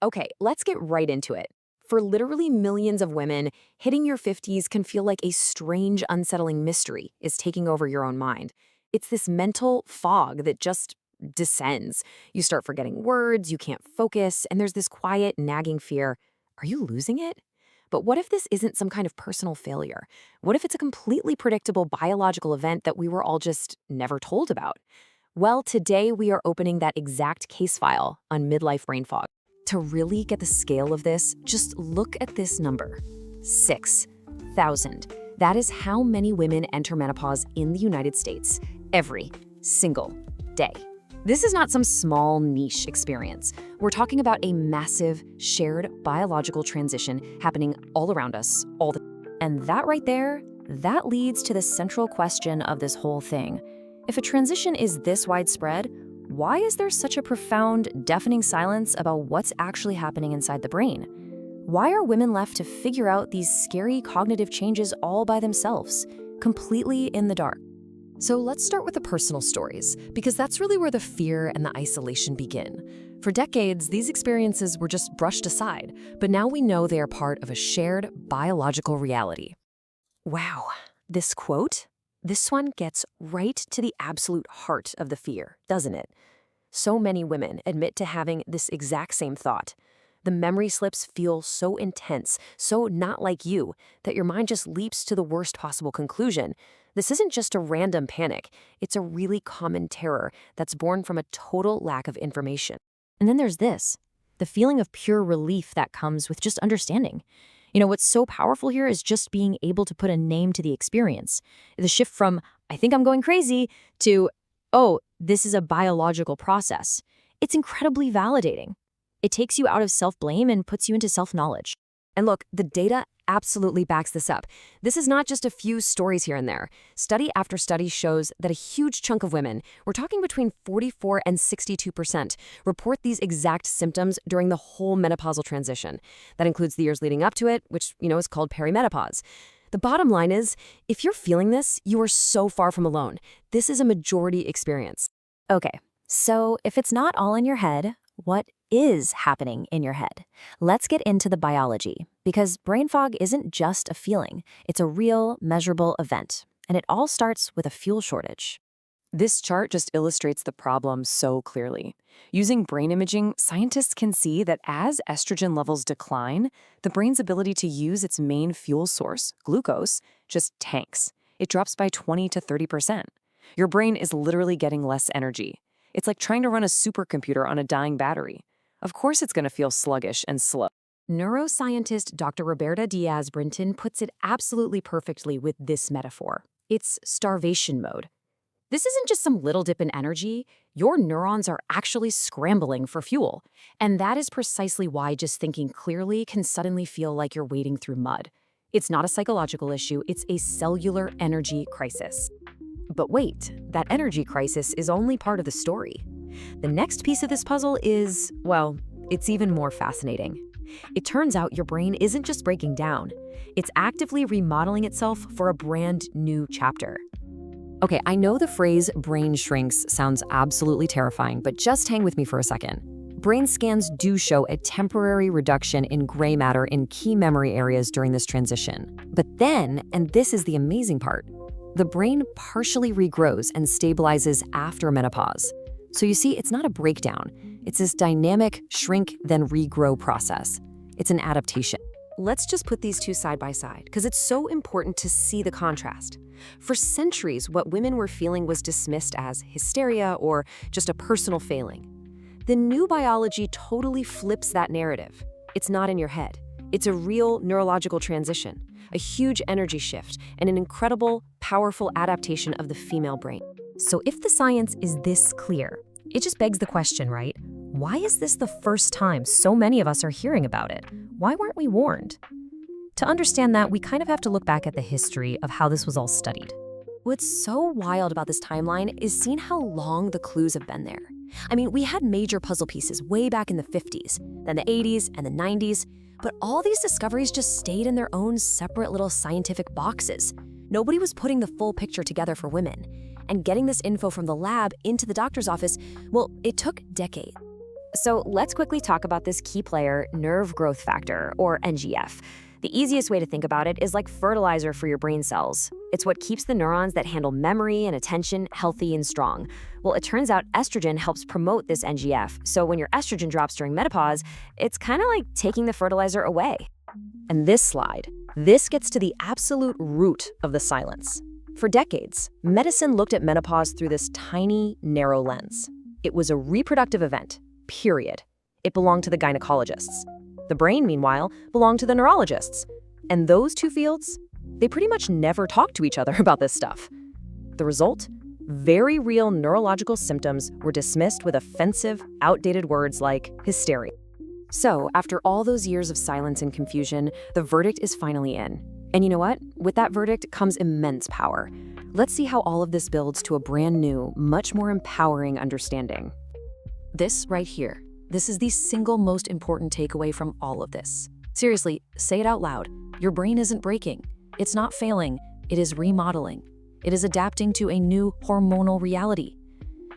Okay, let's get right into it. For literally millions of women, hitting your 50s can feel like a strange, unsettling mystery is taking over your own mind. It's this mental fog that just descends. You start forgetting words, you can't focus, and there's this quiet, nagging fear. Are you losing it? But what if this isn't some kind of personal failure? What if it's a completely predictable biological event that we were all just never told about? Well, today we are opening that exact case file on midlife brain fog. To really get the scale of this, just look at this number, 6,000. That is how many women enter menopause in the United States every single day. This is not some small niche experience. We're talking about a massive, shared biological transition happening all around us, all the time. And that right there, that leads to the central question of this whole thing. If a transition is this widespread, why is there such a profound, deafening silence about what's actually happening inside the brain? Why are women left to figure out these scary cognitive changes all by themselves, completely in the dark? So let's start with the personal stories, because that's really where the fear and the isolation begin. For decades, these experiences were just brushed aside, but now we know they are part of a shared biological reality. Wow, this quote? This one gets right to the absolute heart of the fear, doesn't it? So many women admit to having this exact same thought. The memory slips feel so intense, so not like you, that your mind just leaps to the worst possible conclusion. This isn't just a random panic. It's a really common terror that's born from a total lack of information. And then there's this, the feeling of pure relief that comes with just understanding. What's so powerful here is just being able to put a name to the experience. The shift from, I think I'm going crazy, to, oh, this is a biological process. It's incredibly validating. It takes you out of self-blame and puts you into self-knowledge. And look, the data absolutely backs this up. This is not just a few stories here and there. Study after study shows that a huge chunk of women, we're talking between 44 and 62%, report these exact symptoms during the whole menopausal transition. That includes the years leading up to it, which, is called perimenopause. The bottom line is, if you're feeling this, you are so far from alone. This is a majority experience. Okay, so if it's not all in your head, what is happening in your head? Let's get into the biology, because brain fog isn't just a feeling. It's a real, measurable event, and it all starts with a fuel shortage. This chart just illustrates the problem so clearly. Using brain imaging, scientists can see that as estrogen levels decline, the brain's ability to use its main fuel source, glucose, just tanks. It drops by 20 to 30%. Your brain is literally getting less energy. It's like trying to run a supercomputer on a dying battery. Of course it's going to feel sluggish and slow. Neuroscientist Dr. Roberta Diaz-Brinton puts it absolutely perfectly with this metaphor. It's starvation mode. This isn't just some little dip in energy. Your neurons are actually scrambling for fuel. And that is precisely why just thinking clearly can suddenly feel like you're wading through mud. It's not a psychological issue, it's a cellular energy crisis. But wait, that energy crisis is only part of the story. The next piece of this puzzle is, well, it's even more fascinating. It turns out your brain isn't just breaking down. It's actively remodeling itself for a brand new chapter. Okay, I know the phrase brain shrinks sounds absolutely terrifying, but just hang with me for a second. Brain scans do show a temporary reduction in gray matter in key memory areas during this transition. But then, and this is the amazing part, the brain partially regrows and stabilizes after menopause. So you see, it's not a breakdown. It's this dynamic shrink then regrow process. It's an adaptation. Let's just put these two side by side, because it's so important to see the contrast. For centuries, what women were feeling was dismissed as hysteria or just a personal failing. The new biology totally flips that narrative. It's not in your head. It's a real neurological transition, a huge energy shift, and an incredible, powerful adaptation of the female brain. So if the science is this clear, it just begs the question, right? Why is this the first time so many of us are hearing about it? Why weren't we warned? To understand that, we kind of have to look back at the history of how this was all studied. What's so wild about this timeline is seeing how long the clues have been there. I mean, we had major puzzle pieces way back in the 50s, then the 80s and the 90s, but all these discoveries just stayed in their own separate little scientific boxes. Nobody was putting the full picture together for women. And getting this info from the lab into the doctor's office, well, it took decades. So let's quickly talk about this key player, nerve growth factor, or NGF. The easiest way to think about it is like fertilizer for your brain cells. It's what keeps the neurons that handle memory and attention healthy and strong. Well, it turns out estrogen helps promote this NGF, so when your estrogen drops during menopause, it's kind of like taking the fertilizer away. And this gets to the absolute root of the silence. For decades, medicine looked at menopause through this tiny, narrow lens. It was a reproductive event, period. It belonged to the gynecologists. The brain, meanwhile, belonged to the neurologists. And those two fields, they pretty much never talked to each other about this stuff. The result? Very real neurological symptoms were dismissed with offensive, outdated words like hysteria. So, after all those years of silence and confusion, the verdict is finally in. And you know what? With that verdict comes immense power. Let's see how all of this builds to a brand new, much more empowering understanding. This right here, this is the single most important takeaway from all of this. Seriously, say it out loud. Your brain isn't breaking. It's not failing. It is remodeling. It is adapting to a new hormonal reality.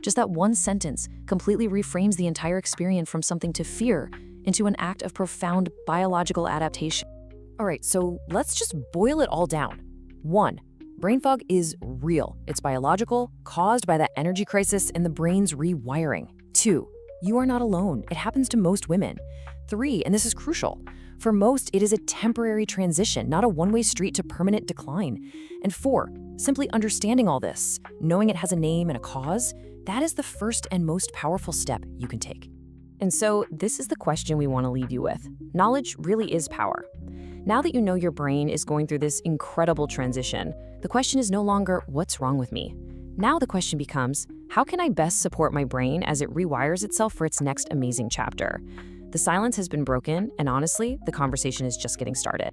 Just that one sentence completely reframes the entire experience from something to fear into an act of profound biological adaptation. All right, so let's just boil it all down. 1. Brain fog is real. It's biological, caused by that energy crisis in the brain's rewiring. 2. You are not alone. It happens to most women. 3, and this is crucial, for most, it is a temporary transition, not a one-way street to permanent decline. And 4, simply understanding all this, knowing it has a name and a cause, that is the first and most powerful step you can take. And so this is the question we want to leave you with. Knowledge really is power. Now that you know your brain is going through this incredible transition, the question is no longer, what's wrong with me? Now the question becomes, how can I best support my brain as it rewires itself for its next amazing chapter? The silence has been broken, and honestly, the conversation is just getting started.